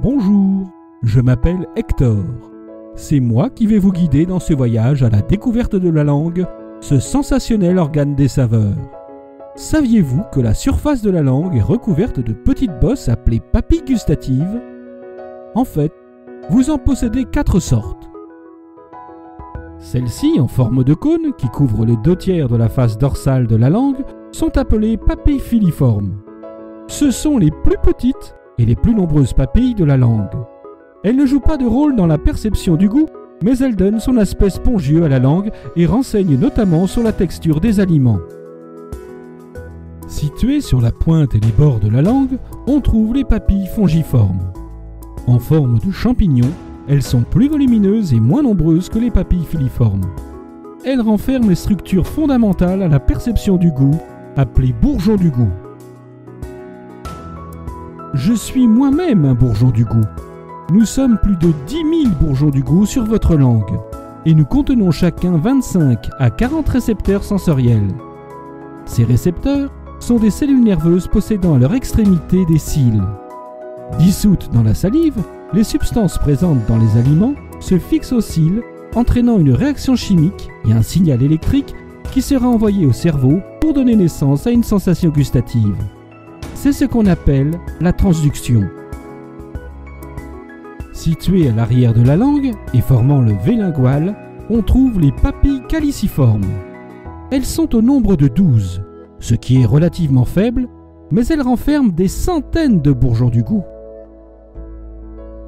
Bonjour, je m'appelle Hector. C'est moi qui vais vous guider dans ce voyage à la découverte de la langue, ce sensationnel organe des saveurs. Saviez-vous que la surface de la langue est recouverte de petites bosses appelées papilles gustatives? En fait, vous en possédez 4 sortes. Celles-ci, en forme de cône, qui couvrent les 2/3 de la face dorsale de la langue, sont appelées papilles filiformes. Ce sont les plus petites et les plus nombreuses papilles de la langue. Elles ne jouent pas de rôle dans la perception du goût, mais elles donnent son aspect spongieux à la langue et renseignent notamment sur la texture des aliments. Situées sur la pointe et les bords de la langue, on trouve les papilles fongiformes. En forme de champignon, elles sont plus volumineuses et moins nombreuses que les papilles filiformes. Elles renferment les structures fondamentales à la perception du goût, appelées bourgeons du goût. Je suis moi-même un bourgeon du goût. Nous sommes plus de 10 000 bourgeons du goût sur votre langue, et nous contenons chacun 25 à 40 récepteurs sensoriels. Ces récepteurs sont des cellules nerveuses possédant à leur extrémité des cils. Dissoutes dans la salive, les substances présentes dans les aliments se fixent aux cils, entraînant une réaction chimique et un signal électrique qui sera envoyé au cerveau pour donner naissance à une sensation gustative. C'est ce qu'on appelle la transduction. Situées à l'arrière de la langue et formant le V lingual, on trouve les papilles caliciformes. Elles sont au nombre de 12, ce qui est relativement faible, mais elles renferment des centaines de bourgeons du goût.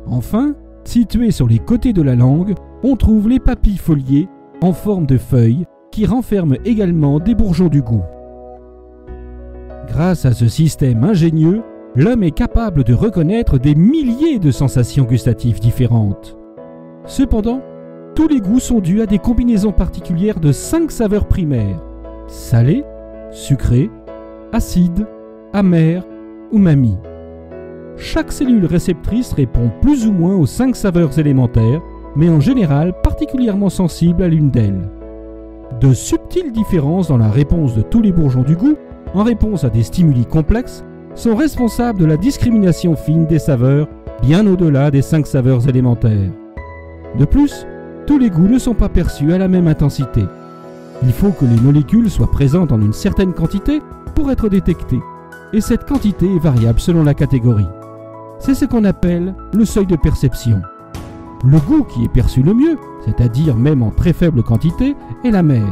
Enfin, situées sur les côtés de la langue, on trouve les papilles foliées en forme de feuilles qui renferment également des bourgeons du goût. Grâce à ce système ingénieux, l'homme est capable de reconnaître des milliers de sensations gustatives différentes. Cependant, tous les goûts sont dus à des combinaisons particulières de 5 saveurs primaires: salé, sucré, acide, amer, umami. Chaque cellule réceptrice répond plus ou moins aux 5 saveurs élémentaires, mais en général particulièrement sensible à l'une d'elles. De subtiles différences dans la réponse de tous les bourgeons du goût, en réponse à des stimuli complexes, sont responsables de la discrimination fine des saveurs, bien au-delà des 5 saveurs élémentaires. De plus, tous les goûts ne sont pas perçus à la même intensité. Il faut que les molécules soient présentes en une certaine quantité pour être détectées, et cette quantité est variable selon la catégorie. C'est ce qu'on appelle le seuil de perception. Le goût qui est perçu le mieux, c'est-à-dire même en très faible quantité, est l'amer.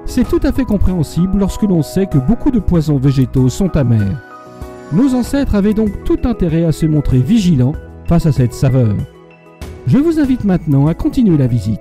C'est tout à fait compréhensible lorsque l'on sait que beaucoup de poisons végétaux sont amers. Nos ancêtres avaient donc tout intérêt à se montrer vigilants face à cette saveur. Je vous invite maintenant à continuer la visite.